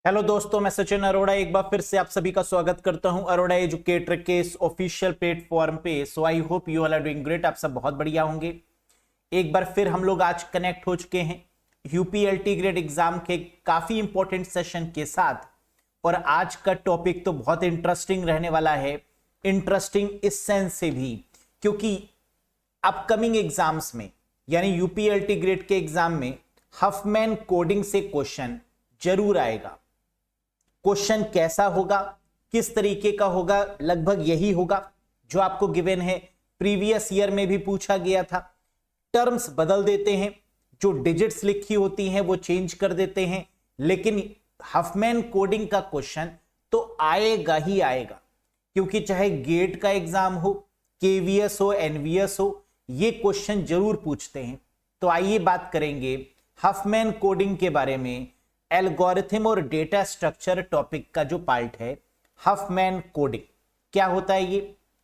Hello दोस्तों, मैं सचिन अरोड़ा एक बार फिर से आप सभी का स्वागत करता हूं अरोड़ा एजुकेटर के इस ऑफिशियल प्लेटफॉर्म पे। So I hope you all are doing great. आप सब बहुत बढ़िया होंगे। एक बार फिर हम लोग आज कनेक्ट हो चुके हैं यूपीएलटी ग्रेड एग्जाम के काफी इंपॉर्टेंट सेशन के साथ। और आज का टॉपिक तो बहुत इंटरेस्टिंग रहने वाला है। इंटरेस्टिंग इस सेंस से भी क्योंकि अपकमिंग एग्जाम्स में यानी यूपीएलटी ग्रेड के एग्जाम में हफमैन कोडिंग से क्वेश्चन जरूर आएगा। क्वेश्चन कैसा होगा, किस तरीके का होगा, लगभग यही होगा जो आपको गिवन है। प्रीवियस ईयर में भी पूछा गया था। टर्म्स बदल देते हैं, जो डिजिट्स लिखी होती हैं वो चेंज कर देते हैं, लेकिन हफमैन कोडिंग का क्वेश्चन तो आएगा ही आएगा। क्योंकि चाहे गेट का एग्जाम हो, केवीएस हो, एनवीएस हो, ये क्वेश्चन जरूर पूछते हैं। तो आइए बात करेंगे हफमैन कोडिंग के बारे में। एल्गोरिथम और डेटा स्ट्रक्चर टॉपिक का जो पार्ट है हफमैन कोडिंग, क्या होता है ये,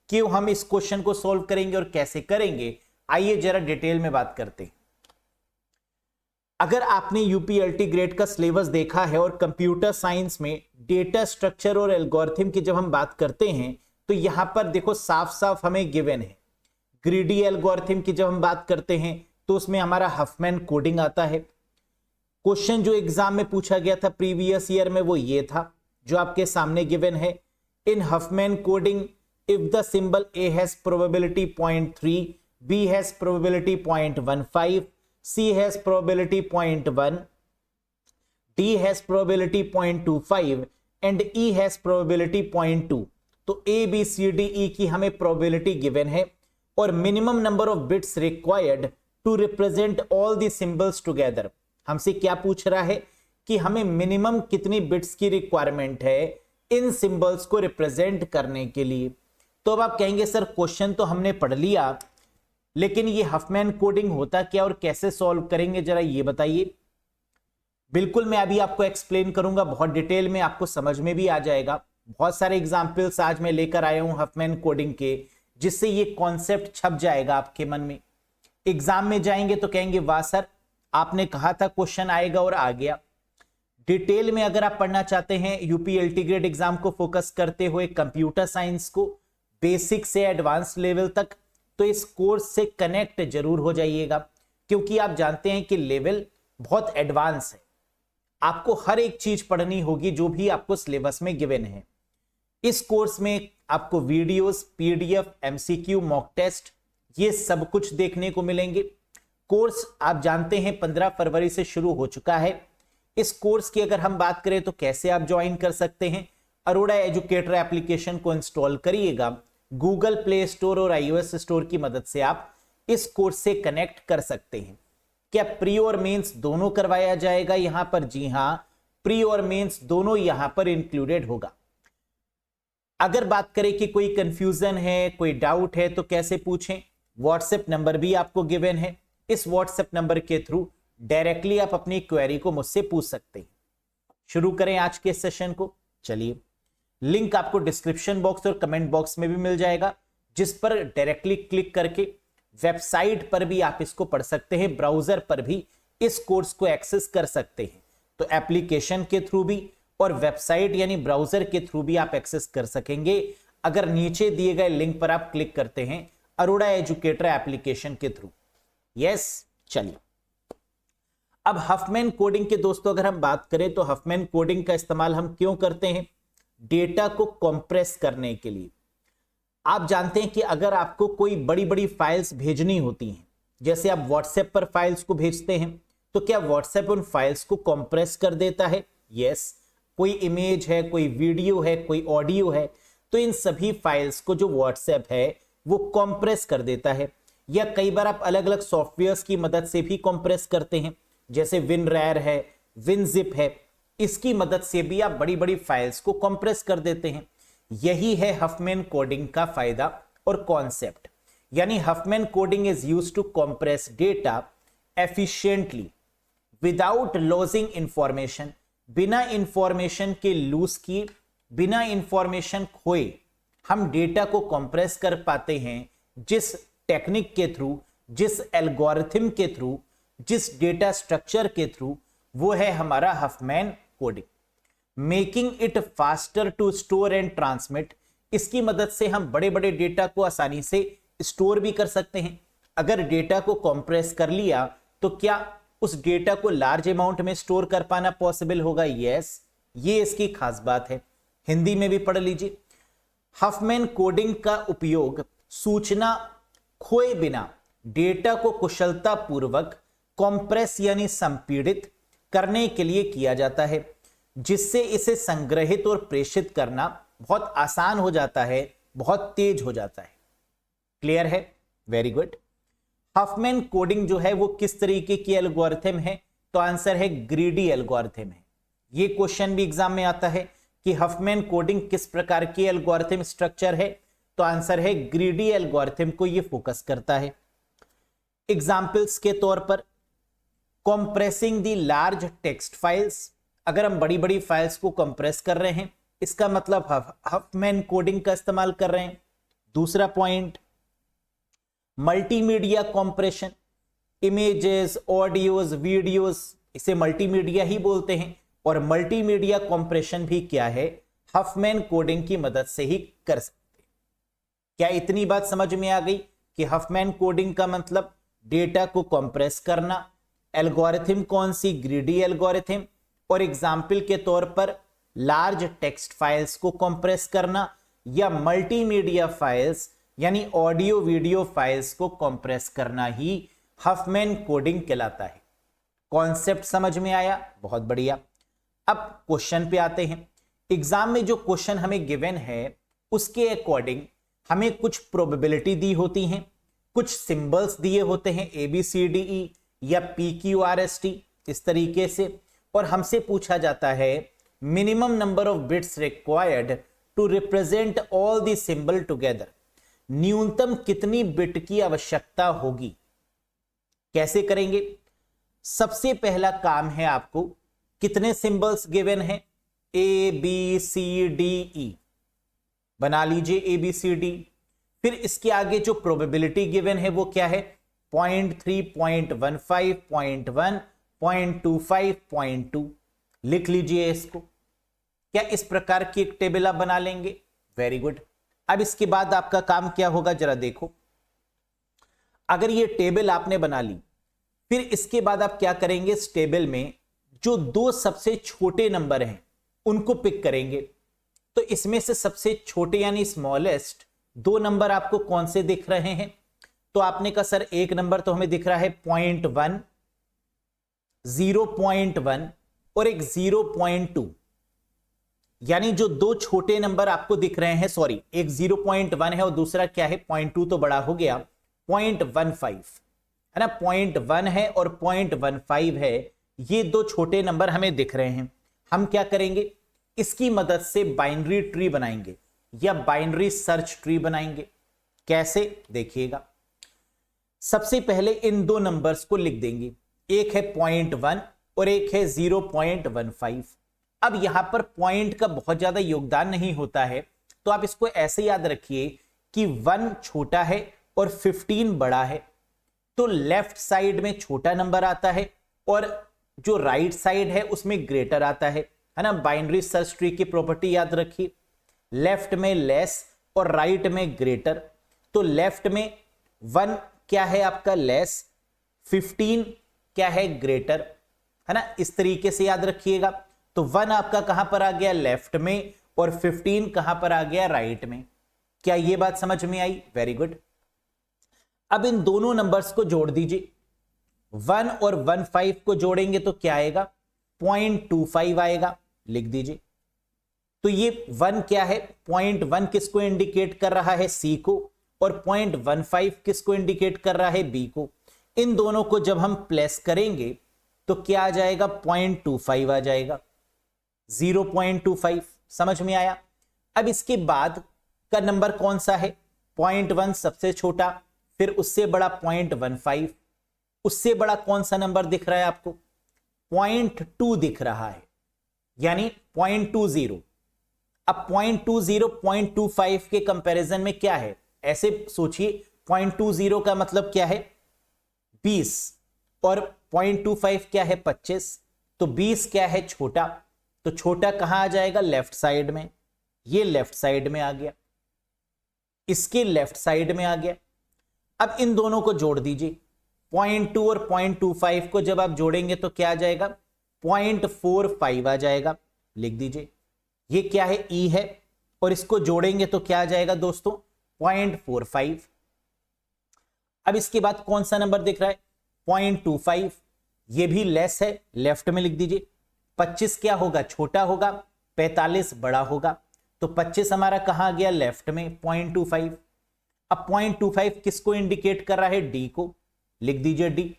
क्यों हम इस क्वेश्चन को सॉल्व करेंगे और कैसे करेंगे, आइए जरा डिटेल में बात करते हैं। अगर आपने यूपीएलटी ग्रेड का सिलेबस देखा है और कंप्यूटर साइंस में डेटा स्ट्रक्चर और एल्गोरिथम की जब हम बात करते हैं तो यहां पर देखो साफ साफ हमें गिवन है। ग्रीडी एल्गोरिथम की जब हम बात करते हैं तो उसमें हमारा हफमैन कोडिंग आता है। क्वेश्चन जो एग्जाम में पूछा गया था प्रीवियस ईयर में वो ये था जो आपके सामने गिवन है। In Huffman coding if the symbol A has probability 0.3, B has probability 0.15, C has probability 0.1, D has probability 0.25 and E has probability 0.2। तो A B C D E की हमें प्रोबेबिलिटी गिवन है और minimum number of bits required to represent all the symbols together. हमसे क्या पूछ रहा है कि हमें मिनिमम कितनी बिट्स की रिक्वायरमेंट है इन सिंबल्स को रिप्रेजेंट करने के लिए। तो अब आप कहेंगे सर क्वेश्चन तो हमने पढ़ लिया, लेकिन ये हफमैन कोडिंग होता क्या और कैसे सॉल्व करेंगे, जरा ये बताइए। बिल्कुल मैं अभी आपको एक्सप्लेन करूंगा, बहुत डिटेल में आपको समझ में भी आ जाएगा। बहुत सारे एग्जाम्पल्स आज मैं लेकर आया हूं हफमैन कोडिंग के, जिससे ये कॉन्सेप्ट छप जाएगा आपके मन में। एग्जाम में जाएंगे तो कहेंगे वाह सर आपने कहा था क्वेश्चन आएगा और आ गया। डिटेल में अगर आप पढ़ना चाहते हैं यूपीएलटी ग्रेड एग्जाम को फोकस करते हुए कंप्यूटर साइंस को बेसिक से एडवांस लेवल तक, तो इस कोर्स से कनेक्ट जरूर हो जाइएगा। क्योंकि आप जानते हैं कि लेवल बहुत एडवांस है, आपको हर एक चीज पढ़नी होगी जो भी आपको सिलेबस में गिवन है। इस कोर्स में आपको videos, PDF, MCQ, mock test, ये सब कुछ देखने को मिलेंगे। कोर्स आप जानते हैं 15 फरवरी से शुरू हो चुका है। इस कोर्स की अगर हम बात करें तो कैसे आप ज्वाइन कर सकते हैं, अरोड़ा एजुकेटर एप्लीकेशन को इंस्टॉल करिएगा। गूगल प्ले स्टोर और iOS स्टोर की मदद से आप इस कोर्स से कनेक्ट कर सकते हैं। क्या प्री और मेंस दोनों करवाया जाएगा यहां पर? जी हां, प्री और मेंस दोनों यहां पर इंक्लूडेड होगा। अगर बात करें कि कोई कंफ्यूजन है, कोई डाउट है, तो कैसे पूछें, व्हाट्सएप नंबर भी आपको गिवन है। इस व्हाट्सएप नंबर के थ्रू डायरेक्टली आप अपनी क्वेरी को मुझसे पूछ सकते हैं। शुरू करें आज के सेशन को। चलिए, लिंक आपको डिस्क्रिप्शन बॉक्स और कमेंट बॉक्स में भी मिल जाएगा, जिस पर डायरेक्टली क्लिक करके वेबसाइट पर भी आप इसको पढ़ सकते हैं, ब्राउजर पर भी इस कोर्स को एक्सेस कर सकते हैं। तो एप्लीकेशन के थ्रू भी और वेबसाइट यानी ब्राउजर के थ्रू भी आप एक्सेस कर सकेंगे अगर नीचे दिए गए लिंक पर आप क्लिक करते हैं अरोड़ा एजुकेटर एप्लीकेशन के थ्रू। यस, चलिए अब हफमैन कोडिंग के दोस्तों अगर हम बात करें तो हफमैन कोडिंग का इस्तेमाल हम क्यों करते हैं? डेटा को कंप्रेस करने के लिए। आप जानते हैं कि अगर आपको कोई बड़ी बड़ी फाइल्स भेजनी होती हैं, जैसे आप व्हाट्सएप पर फाइल्स को भेजते हैं, तो क्या व्हाट्सएप उन फाइल्स को कंप्रेस कर देता है? यस। कोई इमेज है, कोई वीडियो है, कोई ऑडियो है, तो इन सभी फाइल्स को जो व्हाट्सएप है वो कंप्रेस कर देता है। या कई बार आप अलग अलग सॉफ्टवेयर्स की मदद से भी कंप्रेस करते हैं, जैसे विनरैर है, विनजिप है, इसकी मदद से भी आप बड़ी बड़ी फाइल्स को कंप्रेस कर देते हैं। यही है हफमैन कोडिंग का फायदा और कॉन्सेप्ट। यानी Huffman coding is used to compress data efficiently without losing information. बिना इंफॉर्मेशन के लूज किए, बिना इंफॉर्मेशन खोए हम डेटा को कंप्रेस कर पाते हैं, जिस टेक्निक के थ्रू, जिस एल्गोरिथम के थ्रू, जिस डेटा स्ट्रक्चर के थ्रू, वो है हमारा Huffman coding. Making it faster to store and transmit. इसकी मदद से हम बड़े बड़े डेटा को आसानी से स्टोर भी कर सकते हैं। अगर डेटा को कंप्रेस कर लिया तो क्या उस डेटा को लार्ज अमाउंट में स्टोर कर पाना पॉसिबल होगा? यस, ये इसकी खास बात है। हिंदी में भी पढ़ लीजिए। हफमैन कोडिंग का उपयोग सूचना खोए बिना डेटा को कुशलता पूर्वक कॉम्प्रेस यानी संपीड़ित करने के लिए किया जाता है, जिससे इसे संग्रहित और प्रेषित करना बहुत आसान हो जाता है, बहुत तेज हो जाता है। क्लियर है? Very good. हफमैन कोडिंग जो है वो किस तरीके की एल्गोरिथम है? तो आंसर है ग्रीडी एल्गोरिथम है। ये क्वेश्चन भी एग्जाम में आता है कि हफमैन कोडिंग किस प्रकार की एल्गोरिथम स्ट्रक्चर है? तो आंसर है ग्रीडी एल्गोरिथम को ये फोकस करता है। एग्जाम्पल्स के तौर पर compressing the large text files, अगर हम बड़ी बड़ी फाइल्स को कंप्रेस कर रहे हैं इसका मतलब हफमैन कोडिंग का इस्तेमाल कर रहे हैं। दूसरा point, multimedia compression, images, audios, videos, इसे मल्टीमीडिया ही बोलते हैं। और मल्टीमीडिया कंप्रेशन भी क्या है? हफमैन कोडिंग की मदद से ही कर सकते हैं। क्या इतनी बात समझ में आ गई कि हफमैन कोडिंग का मतलब डेटा को कंप्रेस करना, एल्गोरिथम कौन सी? Greedy algorithm. और एग्जाम्पल के तौर पर लार्ज टेक्स्ट फाइल्स को कंप्रेस करना या मल्टीमीडिया फाइल्स यानी ऑडियो वीडियो फाइल्स को कंप्रेस करना ही हफमैन कोडिंग कहलाता है। कॉन्सेप्ट समझ में आया? बहुत बढ़िया। अब क्वेश्चन पे आते हैं। एग्जाम में जो क्वेश्चन हमें गिवन है उसके अकॉर्डिंग हमें कुछ प्रोबेबिलिटी दी होती हैं, कुछ सिंबल्स दिए होते हैं ABCDE या PQRST इस तरीके से, और हमसे पूछा जाता है minimum number of bits required to represent all the symbol together. न्यूनतम कितनी बिट की आवश्यकता होगी? कैसे करेंगे? सबसे पहला काम है आपको, कितने सिंबल्स गिवन हैं? ABCDE, बना लीजिए ABCD। फिर इसके आगे जो प्रोबेबिलिटी गिवन है वो क्या है? 0.3, 0.15, 0.1, 0.25, 0.2। लिख लीजिए इसको। क्या इस प्रकार की एक टेबल आप बना लेंगे? Very good. अब इसके बाद आपका काम क्या होगा जरा देखो। अगर ये टेबल आपने बना ली, फिर इसके बाद आप क्या करेंगे? इस टेबल में जो दो सबसे छोटे नंबर हैं उनको पिक करेंगे। तो इसमें से सबसे छोटे यानी स्मॉलेस्ट दो नंबर आपको कौन से दिख रहे हैं? तो आपने कहा सर एक नंबर तो हमें दिख रहा है 0.1, 0.1 और एक 0.2, यानी जो दो छोटे नंबर आपको दिख रहे हैं, सॉरी एक 0.1 है और दूसरा क्या है? 0.2 तो बड़ा हो गया, 0.15 है ना। 0.1 है और 0.15 है, ये दो छोटे नंबर हमें दिख रहे हैं। हम क्या करेंगे? इसकी मदद से बाइनरी ट्री बनाएंगे या बाइनरी सर्च ट्री बनाएंगे। कैसे? देखिएगा। सबसे पहले इन दो नंबर्स को लिख देंगे, एक है 0.1 और एक है 0.15। अब यहां पर पॉइंट का बहुत ज्यादा योगदान नहीं होता है, तो आप इसको ऐसे याद रखिए कि 1 छोटा है और 15 बड़ा है। तो लेफ्ट साइड में छोटा नंबर आता है और जो राइट साइड है उसमें ग्रेटर आता है ना। बाइनरी सर्च ट्री की प्रॉपर्टी याद रखिए, लेफ्ट में लेस और राइट में ग्रेटर। तो लेफ्ट में 1 क्या है आपका? लेस, 15 क्या है? ग्रेटर, है ना। इस तरीके से याद रखिएगा। तो 1 आपका कहां पर आ गया? लेफ्ट में, और 15 कहां पर आ गया? राइट में। क्या ये बात समझ में आई? Very good. अब इन दोनों नंबर्स को जोड़ दीजिए। 1 और 15 को जोड़ेंगे तो क्या आएगा? 0.25 आएगा। लिख दीजिए। तो ये 1 क्या है? 0.1 किसको इंडिकेट कर रहा है? C को, और 0.15 किसको इंडिकेट कर रहा है? B को। इन दोनों को जब हम प्लेस करेंगे तो क्या आ जाएगा? 0.25 आ जाएगा, 0.25। समझ में आया? अब इसके बाद का नंबर कौन सा है? 0.1 सबसे छोटा, फिर उससे बड़ा 0.15, उससे बड़ा कौन सा नंबर दिख रहा है आपको? 0.2 दिख रहा है, यानी 0.20। अब 0.20 0.25 के कंपैरिजन में क्या है? ऐसे सोचिए, 0.20 का मतलब क्या है? 20, और 0.25 क्या है? 25। तो 20 क्या है? छोटा, तो छोटा कहां आ जाएगा, लेफ्ट साइड में, ये लेफ्ट साइड में आ गया, इसके लेफ्ट साइड में आ गया। अब इन दोनों को जोड़ दीजिए, 0.2 और 0.25 को जब आप जोड़ेंगे तो क्या आ जाएगा, 0.45 आ जाएगा, लिख दीजिए। ये क्या है, ई है, और इसको जोड़ेंगे तो क्या आ जाएगा दोस्तों, 0.45। अब इसके बाद कौन सा नंबर दिख रहा है, 0.25, ये भी लेस है, लेफ्ट में लिख दीजिए। 25 क्या होगा, छोटा होगा, 45 बड़ा होगा, तो 25 हमारा कहां गया, लेफ्ट में, 0.25। अब 0.25 किसको इंडिकेट कर रहा है, डी को, लिख दीजिए डी।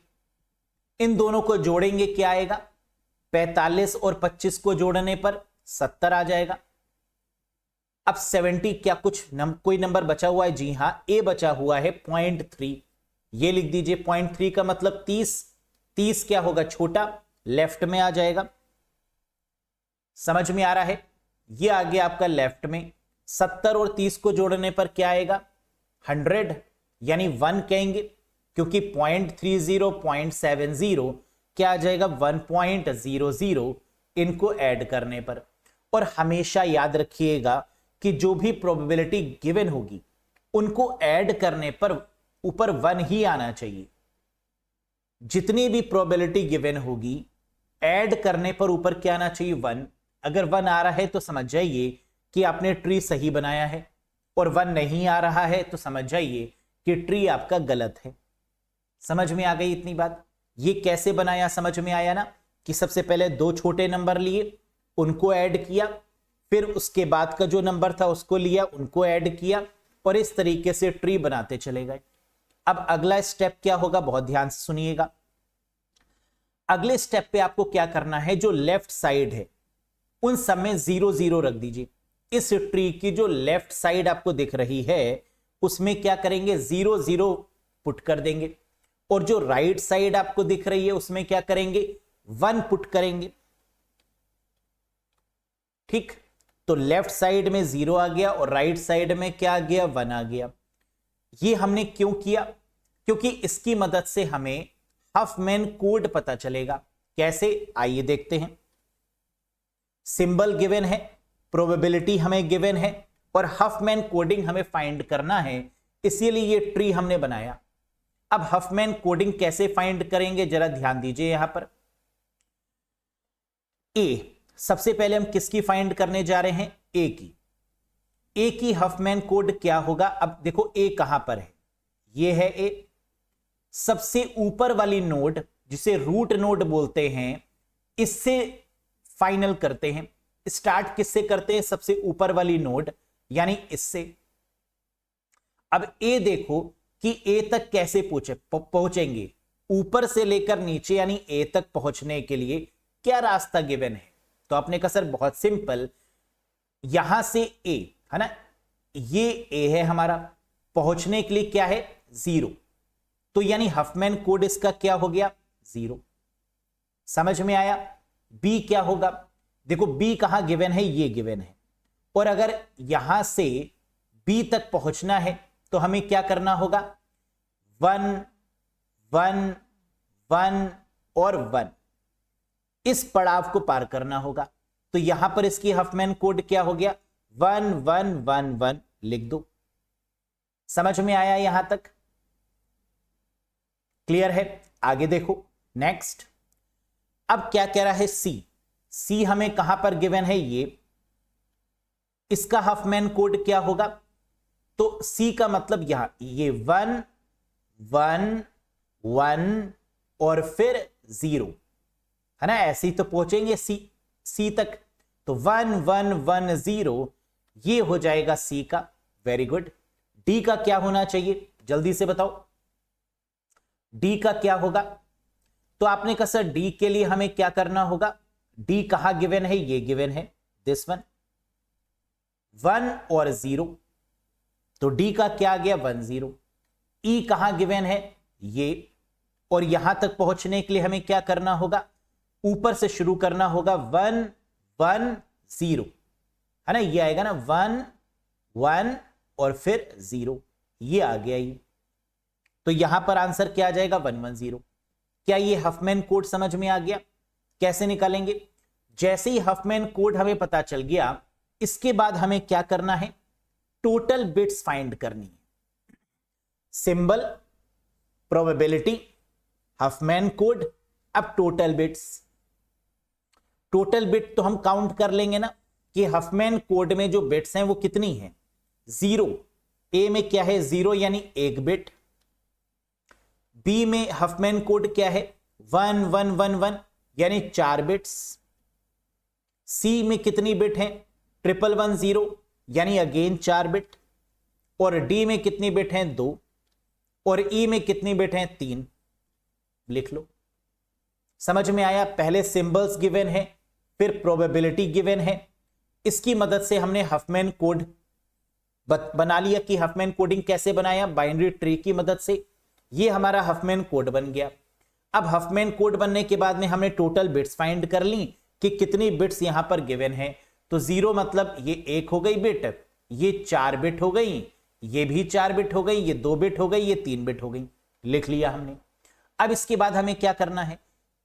इन दोनों को जोड़ेंगे क्या आएगा, 45 और 25 को जोड़ने पर 70 आ जाएगा। अब 70 क्या कोई नंबर बचा हुआ है, जी हां, ए बचा हुआ है 0.3, ये लिख दीजिए। 0.3 का मतलब 30, 30 क्या होगा, छोटा, लेफ्ट में आ जाएगा। समझ में आ रहा है, ये आ गया आपका लेफ्ट में। 70 और 30 को जोड़ने पर क्या आएगा, 100, यानी 1 कहेंगे, क्योंकि 0.30 0.70 क्या आ जाएगा, 1.00 इनको ऐड करने पर। और हमेशा याद रखिएगा कि जो भी प्रोबेबिलिटी गिवन होगी उनको ऐड करने पर ऊपर 1 ही आना चाहिए। जितनी भी प्रोबेबिलिटी गिवन होगी ऐड करने पर ऊपर क्या आना चाहिए, 1। अगर 1 आ रहा है तो समझ जाइए कि आपने ट्री सही बनाया है, और 1 नहीं आ रहा है तो समझ जाइए कि ट्री आपका गलत है। समझ में आ गई इतनी बात। ये कैसे बनाया, समझ में आया ना, कि सबसे पहले 2 छोटे नंबर लिए, उनको ऐड किया, फिर उसके बाद का जो नंबर था उसको लिया, उनको ऐड किया, और इस तरीके से ट्री बनाते चले गए। अब अगला स्टेप क्या होगा, बहुत ध्यान से सुनिएगा। अगले स्टेप पे आपको क्या करना है, जो लेफ्ट साइड है उन सब में 0 0 रख दीजिए। इस ट्री की जो लेफ्ट साइड आपको दिख रही है उसमें क्या करेंगे, 0 0 पुट कर देंगे, और जो राइट साइड आपको दिख रही है उसमें क्या करेंगे, 1 पुट करेंगे। ठीक, तो लेफ्ट साइड में 0 आ गया और राइट साइड में क्या आ गया, 1 आ गया। ये हमने क्यों किया, क्योंकि इसकी मदद से हमें हफमैन कोड पता चलेगा। कैसे, आइए देखते हैं। सिंबल गिवन है, प्रोबेबिलिटी हमें गिवन है, और हफमैन कोडिंग हमें फाइंड करना है, इसीलिए ये ट्री हमने बनाया। अब हफमैन कोडिंग कैसे फाइंड करेंगे, जरा ध्यान दीजिए यहां पर। ए, सबसे पहले हम किसकी फाइंड करने जा रहे हैं, ए की। ए की हफमैन कोड क्या होगा, अब देखो ए कहां पर है, ये है ए। सबसे ऊपर वाली नोड जिसे रूट नोड बोलते हैं, इससे फाइनल करते हैं। स्टार्ट किससे करते हैं, सबसे ऊपर वाली नोड यानी इससे। अब ए देखो कि ए तक कैसे पहुंचेंगे, ऊपर से लेकर नीचे यानी ए तक पहुंचने के लिए क्या रास्ता गिवन है। तो आपने कहा सर बहुत सिंपल, यहां से ए है ना, ये ए है हमारा, पहुंचने के लिए क्या है, 0, तो यानी हफमैन कोड इसका क्या हो गया, 0। समझ में आया। बी क्या होगा, देखो बी कहां गिवन है, ये गिवन है, और अगर यहां से बी तक पहुंचना है तो हमें क्या करना होगा, 1 1 1 और 1, इस पड़ाव को पार करना होगा। तो यहां पर इसकी हफमैन कोड क्या हो गया, 1 1 1 1 लिख दो। समझ में आया यहां तक, क्लियर है। आगे देखो नेक्स्ट। अब क्या कह रहा है, सी। सी हमें कहां पर गिवन है, ये, इसका हफमैन कोड क्या होगा, तो सी का मतलब यहां ये 1 1 1 और फिर 0 है ना, ऐसे ही तो पहुंचेंगे सी तक। तो 1 1 1 0 ये हो जाएगा सी का। Very good. डी का क्या होना चाहिए, जल्दी से बताओ, डी का क्या होगा। तो आपने कहा सर डी के लिए हमें क्या करना होगा, डी कहां गिवन है, ये गिवन है, दिस वन, 1 और 0, तो डी का क्या आ गया, 1 0। ई कहां गिवन है, ये, और यहां तक पहुंचने के लिए हमें क्या करना होगा, ऊपर से शुरू करना होगा, 1 1 0 है ना, ये आएगा ना 1 1 और फिर 0, ये आ गया ये। तो यहां पर आंसर क्या आ जाएगा, 1 1 0। क्या ये हफमैन कोड समझ में आ गया, कैसे निकालेंगे, जैसे ही हफमैन कोड हमें पता चल गया, इसके बाद हमें क्या करना है, टोटल बिट्स फाइंड करनी है। सिंबल, प्रोबेबिलिटी, हफमैन कोड, अब टोटल बिट्स। टोटल बिट तो हम काउंट कर लेंगे ना कि हफमैन कोड में जो बिट्स हैं वो कितनी हैं, 0। ए में क्या है, 0 यानी 1 बिट। बी में हफमैन कोड क्या है, 1 1 1 1 यानी 4 बिट्स। सी में कितनी बिट हैं, 1 यानी अगेन 4 बिट। और डी में कितनी बिट हैं, 2। और ई में कितनी बिट हैं, 3। लिख लो। समझ में आया? पहले सिंबल्स गिवन है, फिर प्रोबेबिलिटी गिवन है। इसकी मदद से हमने हफमैन कोड बना लिया कि हफमैन कोडिंग कैसे बनाया, बाइनरी ट्री की मदद से। ये हमारा हफमैन कोड बन गया। अब हफमैन कोड बनने के बाद में हमने टोटल बिट्स फाइंड कर ली कि कितनी बिट्स यहां पर गिवन है। तो 0 मतलब ये 1 हो गई बिट, ये 4 बिट हो गई, ये भी 4 बिट हो गई, ये 2 बिट हो गई, ये 3 बिट हो गई। लिख लिया हमने। अब इसके बाद हमें क्या करना है,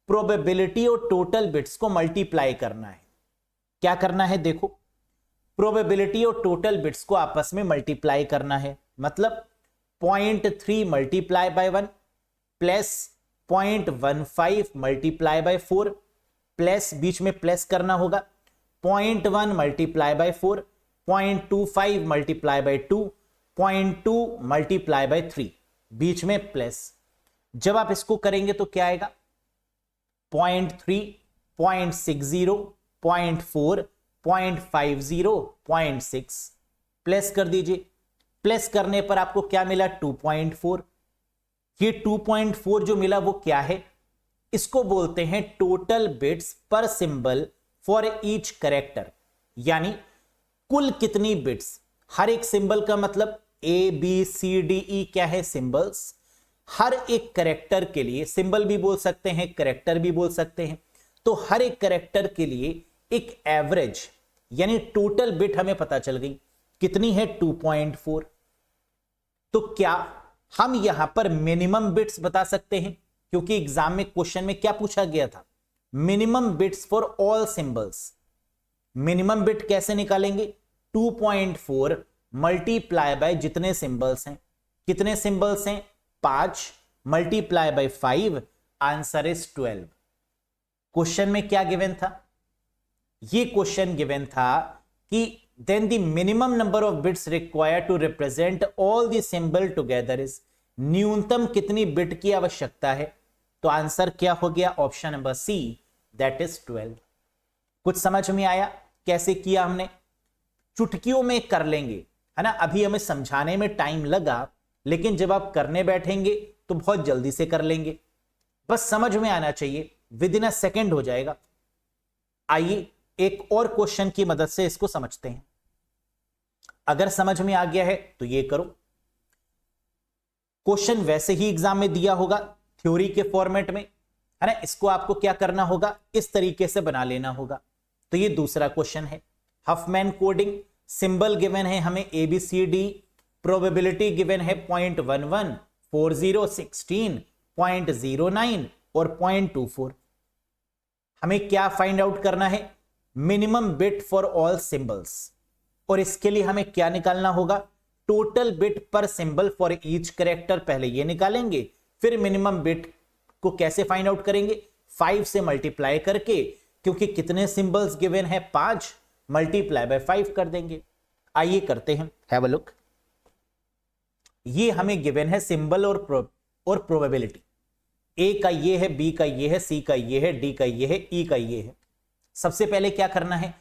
प्रोबेबिलिटी और टोटल बिट्स को मल्टीप्लाई करना है। क्या करना है, देखो, प्रोबेबिलिटी और टोटल बिट्स को आपस में मल्टीप्लाई करना है। मतलब 0.3 multiply by 1 plus 0.15 multiply by 4 plus, बीच में प्लस करना होगा, 0.1 multiply by 4, 0.25 multiply by 2, 0.2 multiply by 3, बीच में प्लस। जब आप इसको करेंगे तो क्या आएगा, 0.3, 0.60, 0.4, 0.50, 0.6। प्लस कर दीजिए। प्लस करने पर आपको क्या मिला, 2.4। ये 2.4 जो मिला वो क्या है, इसको बोलते हैं टोटल बिट्स पर सिंबल फॉर ईच कैरेक्टर। यानी कुल कितनी बिट्स, हर एक सिंबल का मतलब A B C D E क्या है, सिंबल्स। हर एक कैरेक्टर के लिए, सिंबल भी बोल सकते हैं, कैरेक्टर भी बोल सकते हैं। तो हर एक कैरेक्टर के लिए एक एवरेज यानी टोटल बिट हमें पता चल गई, कितनी है, 2.4। तो क्या हम यहां पर मिनिमम बिट्स बता सकते हैं, क्योंकि एग्जाम में क्वेश्चन में क्या पूछा गया था, minimum bits for all symbols. Minimum bit कैसे निकालेंगे, 2.4 मल्टीप्लाई बाय जितने सिंबल्स हैं। कितने सिंबल्स हैं, 5 multiply by 5, answer is 12। Question में क्या गिवन था, ये क्वेश्चन गिवन था कि then the minimum number of bits required to represent all the symbol together is, न्यूनतम कितनी बिट की आवश्यकता है। तो आंसर क्या हो गया, option number C, that is 12। कुछ समझ में आया कैसे किया हमने, चुटकियों में कर लेंगे, है ना। अभी हमें समझाने में टाइम लगा, लेकिन जब आप करने बैठेंगे तो बहुत जल्दी से कर लेंगे। बस समझ में आना चाहिए, विद इन अ सेकेंड हो जाएगा। आइए एक और क्वेश्चन की मदद से इसको समझते हैं। अगर समझ में आ गया है तो ये करो। क्वेश्चन वैसे ही एग्जाम में दिया होगा थ्योरी के फॉर्मेट में, है ना। इसको आपको क्या करना होगा, इस तरीके से बना लेना होगा। तो ये दूसरा क्वेश्चन है, हफमैन कोडिंग। सिंबल गिवन है हमें ABCD, प्रोबेबिलिटी गिवन है 0.11, 40, 16, 0.09 और 0.24। हमें क्या फाइंड आउट करना है, minimum bit for all symbols. और इसके लिए हमें क्या निकालना होगा, टोटल बिट पर सिंबल फॉर ईच कैरेक्टर। पहले ये निकालेंगे, फिर मिनिमम बिट को कैसे फाइंड आउट करेंगे, 5 से मल्टीप्लाई करके, क्योंकि कितने सिंबल्स गिवन है, 5 मल्टीप्लाई बाय 5 कर देंगे। आइए करते हैं, हैव अ लुक। ये हमें गिवन है सिंबल और प्रोबेबिलिटी। ए का ये है, बी का ये है, सी का ये है, डी का ये है, ई का ये है। सबसे पहले क्या करना है,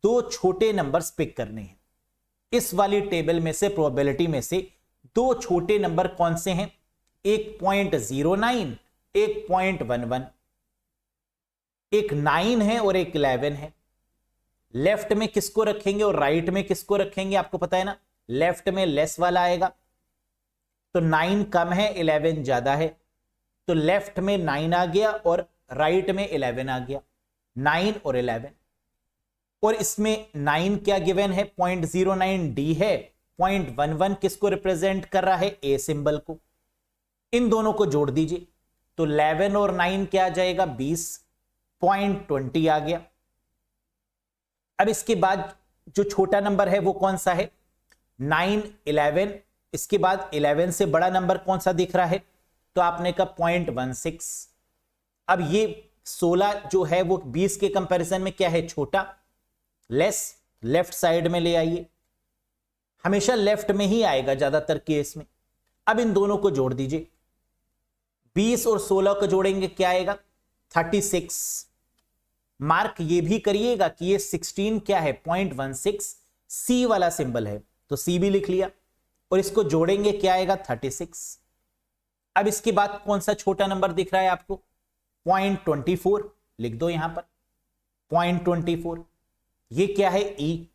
2 छोटे नंबर्स पिक करने हैं। इस वाली टेबल में से, प्रोबेबिलिटी में से 2 छोटे नंबर कौन से हैं, एक 0.09, एक 0.11, एक 9 है और एक 11 है। लेफ्ट में किसको रखेंगे और राइट में किसको रखेंगे, आपको पता है ना, लेफ्ट में लेस वाला आएगा। तो 9 कम है, 11 ज्यादा है, तो लेफ्ट में 9 आ गया और राइट में 11 आ गया, 9 और 11। और इसमें 9 क्या गिवन है, 0.09 डी है, 0.11 किसको रिप्रेजेंट कर रहा है, ए सिंबल को। इन दोनों को जोड़ दीजिए तो 11 और 9 क्या आ जाएगा, 20, 0.20 आ गया। अब इसके बाद जो छोटा नंबर है वो कौन सा है, 9, 11। इसके बाद 11 से बड़ा नंबर कौन सा दिख रहा है, तो आपने कहा 0.16। अब ये 16 जो है वो 20 के कंपैरिजन में क्या है, छोटा, लेस, लेफ्ट साइड में ले आइए, हमेशा लेफ्ट में ही आएगा ज्यादातर केस में। अब इन दोनों को जोड़ दीजिए, 20 और 16 को जोड़ेंगे क्या आएगा, 36। मार्क ये भी करिएगा कि ये 16 क्या है, 0.16, सी वाला सिंबल है, तो सी भी लिख लिया, और इसको जोड़ेंगे क्या आएगा, 36। अब इसके बाद कौन सा छोटा नंबर दिख रहा है आपको, 0.24, लिख दो यहां पर 0.24। ये क्या है, ई।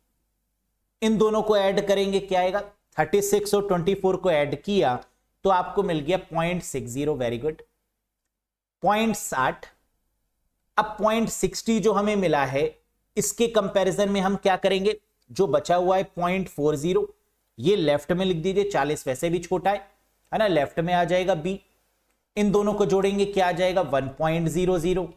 इन दोनों को ऐड करेंगे क्या आएगा, 36 और 24 को ऐड किया तो आपको मिल गया 0.60। Very good, 0.60। अब 0.60 जो हमें मिला है, इसके कंपैरिजन में हम क्या करेंगे, जो बचा हुआ है 0.40, ये लेफ्ट में लिख दीजिए, 40 वैसे भी छोटा है ना, लेफ्ट में आ जाएगा बी। इन दोनों को जोड़ेंगे क्या आ जाएगा, 1.00।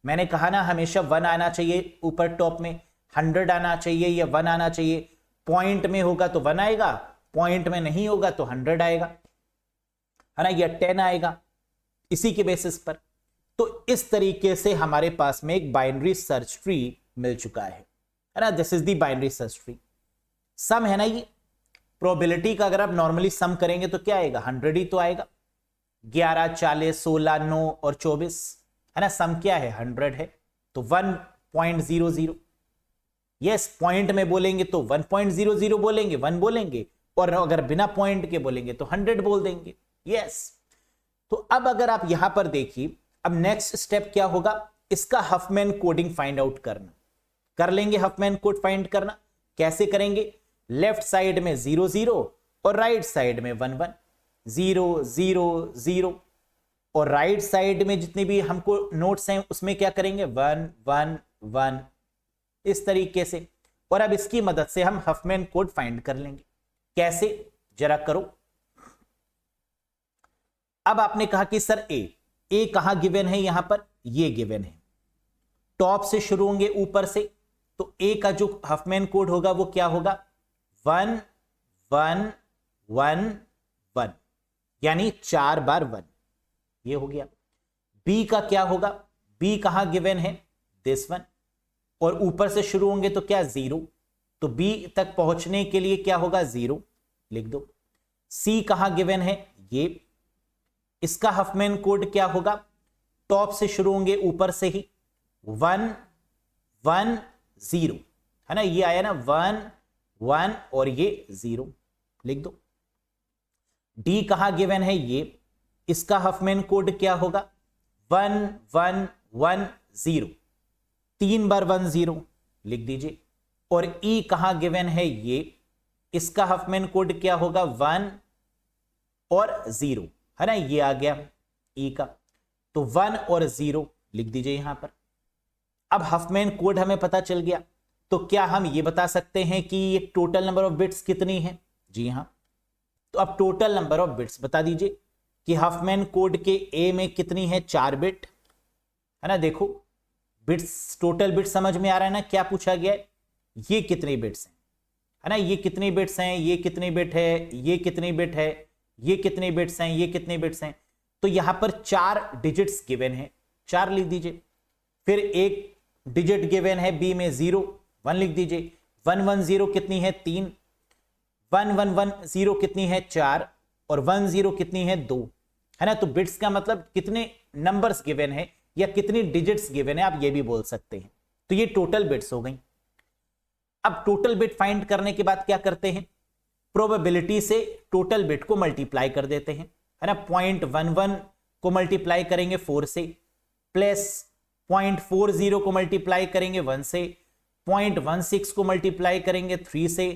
मैंने कहा ना हमेशा 1 आना चाहिए ऊपर टॉप में, 100 आना चाहिए या 1 आना चाहिए। पॉइंट में होगा तो 1 आएगा, पॉइंट में नहीं होगा तो 100 आएगा, है ना, या 10 आएगा, इसी के बेसिस पर। तो इस तरीके से हमारे पास में एक बाइनरी सर्च ट्री मिल चुका है ना, this is the binary search tree. Sum है ना, ये प्रोबेबिलिटी का अगर आप नॉर्मली सम करेंगे तो क्या आएगा, 100 ही तो आएगा। 11, 40, 16, 9 और 24, है ना, सम क्या है, 100 है, तो 1.00। यस, पॉइंट में बोलेंगे तो 1.00 बोलेंगे, 1 बोलेंगे, और अगर बिना पॉइंट के बोलेंगे तो 100 बोल देंगे। यस, तो अब अगर आप यहां पर देखिए, अब नेक्स्ट स्टेप क्या होगा, इसका हफमैन कोडिंग फाइंड आउट करना। कर लेंगे हफमैन कोड फाइंड करना, कैसे करेंगे, लेफ्ट साइड में 0 0 और राइट साइड में 1 1, 0 0 0, और राइट साइड में जितने भी हमको नोट्स हैं उसमें क्या करेंगे, 1 1 1, इस तरीके से। और अब इसकी मदद से हम हफमैन कोड फाइंड कर लेंगे। कैसे, जरा करो। अब आपने कहा कि सर ए कहां गिवन है, यहां पर ये गिवन है, टॉप से शुरू होंगे ऊपर से, तो ए का जो हफमैन कोड होगा वो क्या होगा, 1 1 1 1, यानी 4 बार 1, ये हो गया। बी का क्या होगा, बी कहां गिवन है, दिस वन, और ऊपर से शुरू होंगे तो क्या, 0, तो बी तक पहुंचने के लिए क्या होगा, 0, लिख दो। सी कहां गिवन है, ये, इसका हफमैन कोड क्या होगा, टॉप से शुरू होंगे ऊपर से ही, 1 1 0, है ना, ये आया ना, 1 1 और ये 0, लिख दो। डी कहां गिवन है, ये, इसका हफमैन कोड क्या होगा, 1 1 1 0, 3 बार 1 0, लिख दीजिए। और ई कहां गिवन है, ये, इसका हफमैन कोड क्या होगा, 1 और 0, है ना, ये आ गया ई का, तो 1 और 0 लिख दीजिए यहां पर। अब हफमैन कोड हमें पता चल गया, तो क्या हम ये बता सकते हैं कि ये टोटल नंबर ऑफ बिट्स कितनी है, जी हां। तो अब टोटल नंबर ऑफ बिट्स बता दीजिए कि हफमैन कोड के ए में कितनी है, 4 बिट, है ना। देखो बिट्स, टोटल बिट समझ में आ रहा है ना, क्या पूछा गया है, ये कितनी बिट्स हैं, है ना, ये कितनी बिट्स हैं, ये कितनी बिट है, ये कितनी बिट है, ये कितनी बिट्स हैं, ये कितनी बिट्स हैं। तो यहां पर 4 डिजिट्स गिवन है, 4 लिख दीजिए। फिर एक डिजिट गिवन है बी में 0 1 लिख दीजिए। 1 1 0 कितनी है, 3, 1 1 1 0 कितनी है, 4, और 1 0 कितनी है, 2, है ना। तो बिट्स का मतलब कितने नंबर्स गिवन है या कितनी डिजिट्स गिवन है, आप ये भी बोल सकते हैं। तो ये टोटल बिट्स हो गई। अब टोटल बिट फाइंड करने के बाद क्या करते हैं, प्रोबेबिलिटी से टोटल बिट को मल्टीप्लाई कर देते हैं, है ना। 0.11 को मल्टीप्लाई करेंगे 4 से, प्लस 0.40 को मल्टीप्लाई करेंगे 1 से, 0.16 को मल्टीप्लाई करेंगे 3 से,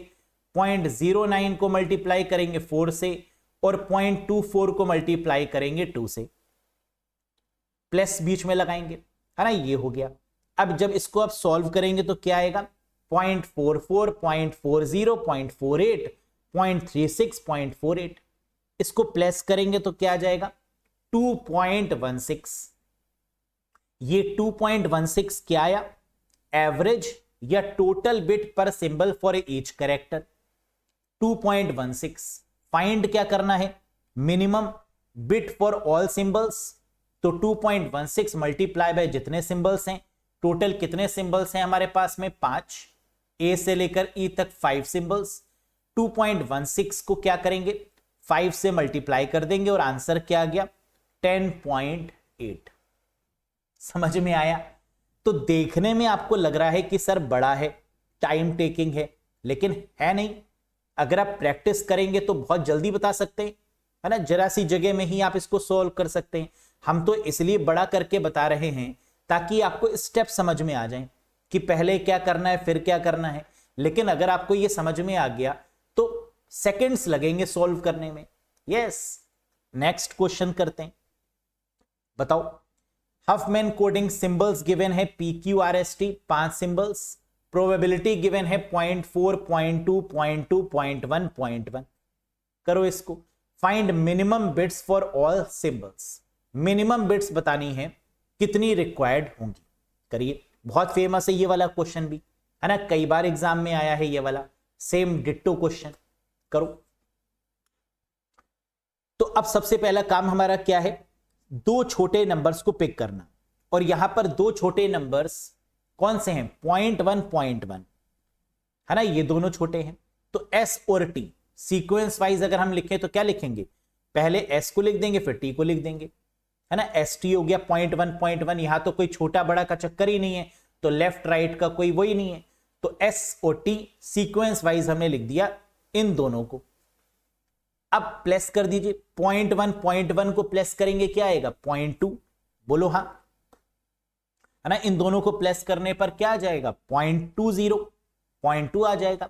0.09 को मल्टीप्लाई करेंगे 4 से, और 0.24 को मल्टीप्लाई करेंगे 2 से, प्लस बीच में लगाएंगे, है ना, ये हो गया। अब जब इसको आप सॉल्व करेंगे तो क्या आएगा, 0.44, 0.40, 0.48, 0.36, 0.48, इसको प्लस करेंगे तो क्या आ जाएगा, 2.16। ये 2.16 क्या आया, एवरेज या टोटल बिट पर symbol for each character. 2.16 find क्या करना है, minimum bit for all symbols. तो 2.16 मल्टीप्लाई बाय जितने सिंबल्स हैं, टोटल कितने सिंबल्स हैं हमारे पास में 5, ए से लेकर ई तक 5 सिंबल्स। 2.16 को क्या करेंगे 5 से मल्टीप्लाई कर देंगे और आंसर क्या आ गया 10.8। समझ में आया? तो देखने में आपको लग रहा है कि सर बड़ा है, टाइम टेकिंग है, लेकिन है नहीं। अगर आप प्रैक्टिस करेंगे तो बहुत जल्दी बता सकते हैं, है ना, जरा सी जगह में ही आप इसको सॉल्व कर सकते हैं। हम तो इसलिए बड़ा करके बता रहे हैं ताकि आपको स्टेप समझ में आ जाए कि पहले क्या करना है फिर क्या करना है। लेकिन अगर आपको ये समझ में आ गया तो सेकंड्स लगेंगे सॉल्व करने में। यस, नेक्स्ट क्वेश्चन करते हैं। बताओ, हफमैन कोडिंग सिंबल्स गिवन है PQRST 5 सिंबल्स, प्रोबेबिलिटी गिवन है 0.4, 0.2, 0.2, 0.1, 0.1। करो इसको। Find minimum bits for all symbols. Minimum bits बतानी है कितनी रिक्वायर्ड होंगी। करिए, बहुत फेमस है ये वाला क्वेश्चन भी, है ना, कई बार एग्जाम में आया है ये वाला सेम डिट्टो क्वेश्चन। करो। तो अब सबसे पहला काम हमारा क्या है, दो छोटे नंबर्स को पिक करना। और यहां पर दो छोटे नंबर्स कौन से हैं, 0.1, 0.1, है ना, ये दोनों छोटे हैं। तो S और T सीक्वेंस वाइज अगर हम लिखें तो क्या लिखेंगे, पहले S को लिख देंगे फिर T को लिख देंगे, है ना। ST हो गया 0.1, 0.1, यहां तो कोई छोटा बड़ा का चक्कर ही नहीं है, तो लेफ्ट राइट का कोई वही नहीं है। तो S और T सीक्वेंस वाइज हमने लिख दिया इन दोनों को। अब प्लस कर दीजिए, 0.1, 0.1 को प्लस करेंगे क्या आएगा 0.2, बोलो हाँ, है ना। इन दोनों को प्लस करने पर क्या आ जाएगा 0.20, 0.2 आ जाएगा।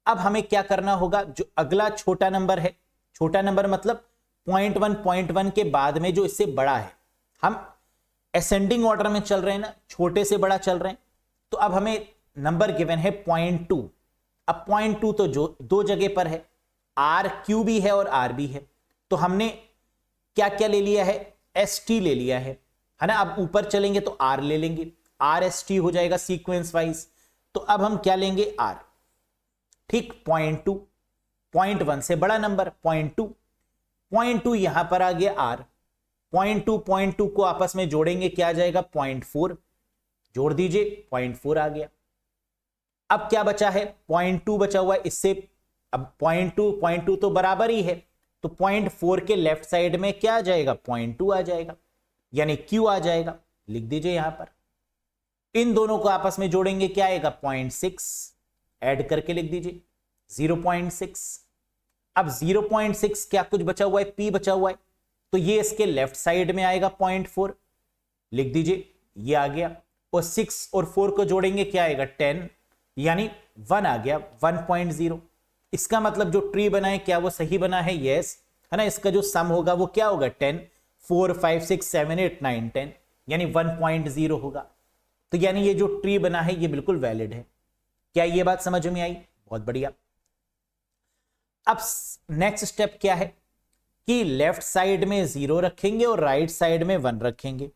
अब हमें क्या करना होगा, जो अगला छोटा नंबर है, छोटा नंबर मतलब 0.1, 0.1 के बाद में जो इससे बड़ा है, हम असेंडिंग ऑर्डर में चल रहे हैं ना, छोटे से बड़ा चल रहे हैं। तो अब हमें नंबर गिवन है 0.2। अब 0.2 तो जो दो जगह पर है, RQ भी है और R भी है, तो हमने क्या क्या ले लिया है, ST ले लिया है ना। अब ऊपर चलेंगे तो R ले लेंगे, RST हो जाएगा सीक्वेंस वाइज। तो अब हम क्या लेंगे R, ठीक, 0.2, 0.1 से बड़ा नंबर 0.2, 0.2 यहां पर आ गया R, 0.2 को आपस में जोड़ेंगे क्या आ जाएगा 0.4, जोड़ दीजिए 0.4 आ गया। अब क्या बचा है 0.2 बचा हुआ है, इससे अब 0.2 तो बराबर ही है, तो 0.4 के लेफ्ट साइड में क्या आ जाएगा 0.2 आ जाएगा, यानी Q आ जाएगा। लिख दीजिए यहां पर, इन दोनों को आपस में जोड़ेंगे क्या आएगा 0.6, ऐड करके लिख दीजिए 0.6। अब 0.6 क्या कुछ बचा हुआ है, P बचा हुआ है, तो ये इसके लेफ्ट साइड में आएगा 0.4, लिख दीजिए ये आ गया। और 6 और 4 को जोड़ेंगे क्या आएगा 10, यानी 1 आ गया 1.0। इसका मतलब जो ट्री बना है क्या वो सही बना है, यस, है ना। इसका जो सम होगा वो क्या होगा 10, 4, 5, 6, 7, 8, 9, 10, यानी 1.0 होगा। तो यानी ये जो ट्री बना है ये बिल्कुल वैलिड है। क्या ये बात समझ में आई? बहुत बढ़िया। अब नेक्स्ट स्टेप क्या है कि लेफ्ट साइड में 0 रखेंगे और राइट साइड में 1 रखेंगे।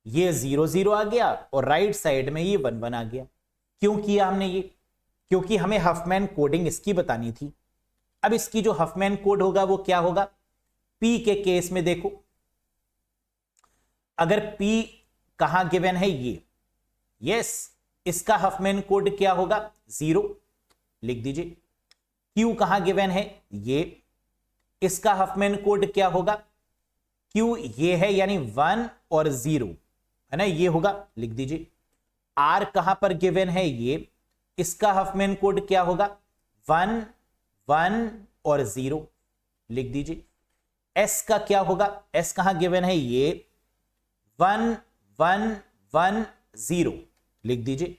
ये 0, 0 आ गया और राइट साइड में ये 1, 1 आ गया। क्यों किया हमने ये? क्योंकि हमें हफमैन कोडिंग इसकी बतानी थी। अब इसकी जो हफमैन कोड होगा वो क्या होगा, P के केस में देखो, अगर P कहां गिवन है ये, यस, इसका हफमैन कोड क्या होगा 0, लिख दीजिए। Q कहां गिवन है ये, इसका हफमैन कोड क्या होगा, Q ये है यानी 1 और 0, है ना, ये होगा, लिख दीजिए। R कहां पर गिवन है ये, इसका हफमैन कोड क्या होगा 1, 1 और 0, लिख दीजिए। S का क्या होगा, S कहां गिवन है ये 1, 1, 1, 0, लिख दीजिए।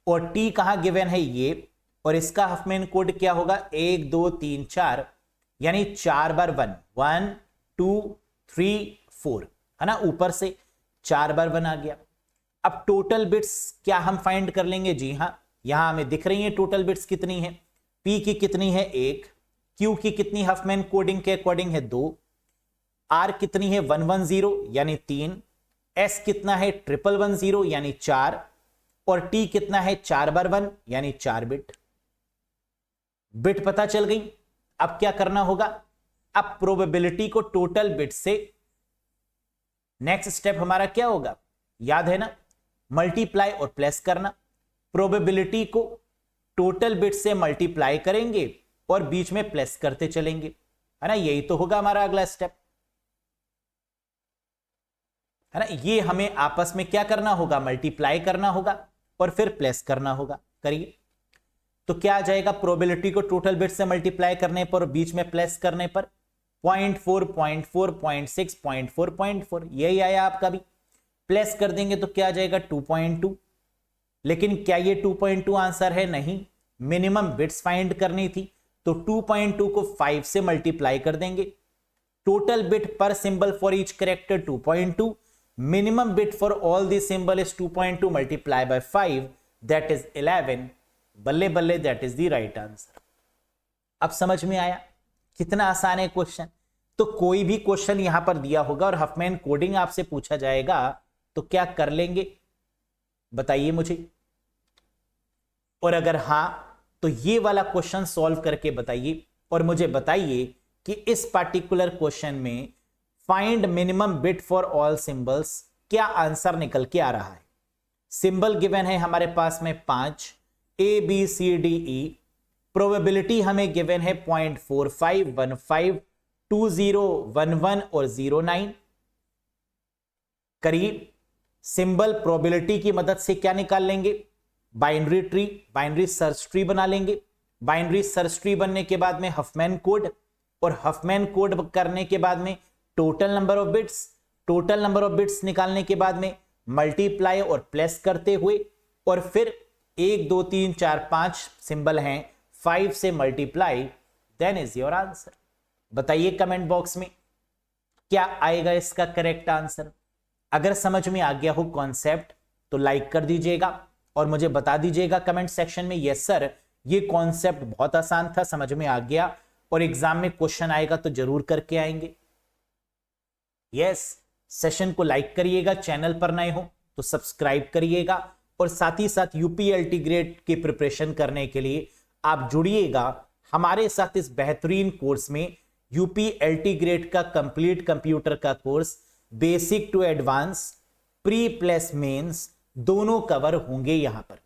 और T कहां गिवन है ये, और इसका हफमैन कोड क्या होगा 1, 2, 3, 4, यानी 4 बार 1, 1, 2, 3, 4, है ना, ऊपर से 4 बार 1 आ गया। अब टोटल बिट्स क्या हम फाइंड कर लेंगे, जी हां, यहां हमें दिख रही है टोटल बिट्स कितनी है, P की कितनी है 1, Q की कितनी हफमैन कोडिंग के अकॉर्डिंग है 2, R कितनी है 110 यानी 3, S कितना है 111 यानी 4, और टी कितना है 4/1 यानी 4 बिट। बिट पता चल गई। अब क्या करना होगा, अब प्रोबेबिलिटी को टोटल बिट से, नेक्स्ट स्टेप हमारा क्या होगा याद है ना, मल्टीप्लाई और प्लस करना। प्रोबेबिलिटी को टोटल बिट से मल्टीप्लाई करेंगे और बीच में प्लस करते चलेंगे, है ना, यही तो होगा हमारा अगला स्टेप, है ना। ये हमें आपस में क्या करना होगा, मल्टीप्लाई करना होगा और फिर प्लस करना होगा। करिए, तो क्या आ जाएगा, प्रोबेबिलिटी को टोटल बिट से मल्टीप्लाई करने पर और बीच में प्लस करने पर 0.4 0.4 0.6 0.4 0.4 यही आया आपका भी। प्लस कर देंगे तो क्या आ जाएगा 2.2। लेकिन क्या ये 2.2 आंसर है, नहीं, मिनिमम बिट्स फाइंड करनी थी, तो 2.2 को 5 से मल्टीप्लाई कर देंगे। टोटल बिट पर symbol for each character 2.2, minimum bit for all the symbol is 2.2 multiply by 5 that is 11। बल्ले बल्ले, that is the right answer. अब समझ में आया कितना आसान है क्वेश्चन। तो कोई भी क्वेश्चन यहां पर दिया होगा और हफमैन कोडिंग आपसे पूछा जाएगा तो क्या कर लेंगे, बताइए मुझे। और अगर हां तो ये वाला क्वेश्चन सॉल्व करके बताइए और मुझे बताइए कि इस पार्टिकुलर क्वेश्चन में find minimum bit for all symbols क्या आंसर निकल के आ रहा है। सिंबल गिवन है हमारे पास में 5 ABCDE, प्रोबेबिलिटी हमें गिवन है 0.45 15 20 11 और 09। करीब सिंबल प्रोबेबिलिटी की मदद से क्या निकाल लेंगे, binary tree, binary search tree बना लेंगे। बाइनरी सर्च ट्री बनने के बाद में हफमैन कोड, और हफमैन कोड करने के बाद में total number of bits, total number of bits निकालने के बाद में मल्टीप्लाई और प्लस करते हुए, और फिर 1 2 3 4 5 सिंबल हैं, 5 से multiply, then is your answer. बताइए कमेंट बॉक्स में क्या आएगा इसका करेक्ट आंसर। अगर समझ में आ गया हो कॉन्सेप्ट तो लाइक कर दीजिएगा और मुझे बता दीजिएगा कमेंट सेक्शन में, यस सर ये कॉन्सेप्ट बहुत आसान था, समझ में आ गया और एग्जाम में क्वेश्चन आएगा तो जरूर करके आएंगे। यस, सेशन को लाइक करिएगा, चैनल पर नए हो तो सब्सक्राइब करिएगा और साथ ही साथ यूपीएलटी ग्रेड की प्रिपरेशन करने के लिए आप जुड़िएगा हमारे साथ इस बेहतरीन कोर्स में। यूपीएलटी ग्रेड का कंप्लीट कंप्यूटर का course, basic to advance, pre plus mains दोनों कवर होंगे यहां पर।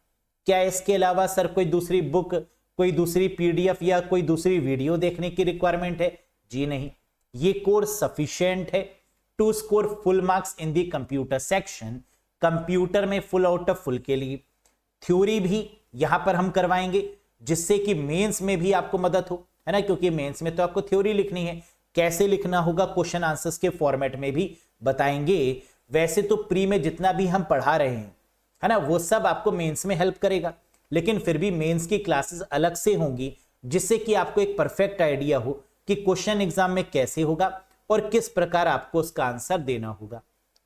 क्या इसके अलावा सर कोई दूसरी बुक, कोई दूसरी पीडीएफ या कोई दूसरी वीडियो देखने की रिक्वायरमेंट है? जी नहीं, ये कोर्स सफिशिएंट है to score full marks in the computer section. Computer में फुल आउट ऑफ फुल के लिए थ्योरी भी यहां पर हम करवाएंगे जिससे कि मेंस में भी आपको मदद हो, है ना, क्योंकि मेंस में तो आपको थ्योरी लिखनी है, कैसे लिखना होगा क्वेश्चन आंसर्स के फॉर्मेट में भी बताएंगे। वैसे तो प्री में जितना भी हम पढ़ा रहे हैं, है ना, वो सब आपको मेंस में हेल्प करेगा, लेकिन फिर भी मेंस की क्लासेस अलग से होंगी जिससे कि आपको एक परफेक्ट आइडिया हो कि क्वेश्चन एग्जाम में कैसे होगा और किस प्रकार आपको उसका आंसर देना होगा।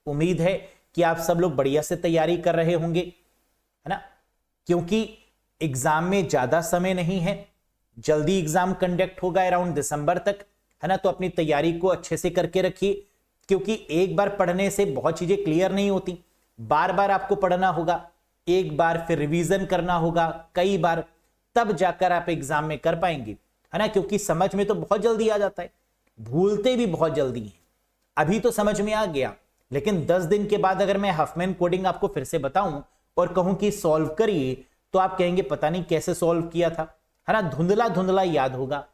उम्मीद है कि आप सब लोग बढ़िया से तैयारी कर रहे होंगे, है ना, क्योंकि एग्जाम में ज्यादा समय नहीं है, जल्दी एग्जाम कंडक्ट होगा अराउंड दिसंबर तक, है ना। तो अपनी तैयारी को अच्छे से करके रखिए, क्योंकि एक बार पढ़ने से बहुत चीजें क्लियर नहीं होती, बार बार आपको पढ़ना होगा, एक बार फिर रिवीजन करना होगा कई बार, तब जाकर आप एग्जाम में कर पाएंगे, है ना, क्योंकि समझ में तो बहुत जल्दी आ जाता है, भूलते भी बहुत जल्दी हैं। अभी तो समझ में आ गया, लेकिन 10 दिन के बाद अगर मैं हफमैन कोडिंग आपको फिर से बताऊं और कहूं कि सॉल्व करिए, तो आप कहेंगे पता नहीं कैसे सॉल्व किया था, है ना, धुंधला धुंधला याद होगा,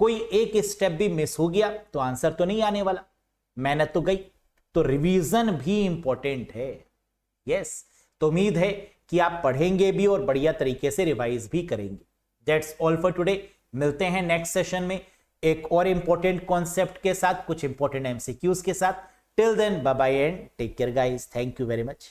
कोई एक स्टेप भी मिस हो गया तो आंसर तो नहीं आने वाला, मेहनत तो गई। तो रिवीजन भी इंपॉर्टेंट है। यस, तो उम्मीद है कि आप पढ़ेंगे भी और बढ़िया तरीके से रिवाइज भी करेंगे। That's all for today. मिलते हैं नेक्स्ट सेशन में एक और इंपॉर्टेंट कॉन्सेप्ट के साथ, कुछ इंपॉर्टेंट एमसीक्यूज के साथ। Till then bye bye and take care guys, thank you very much.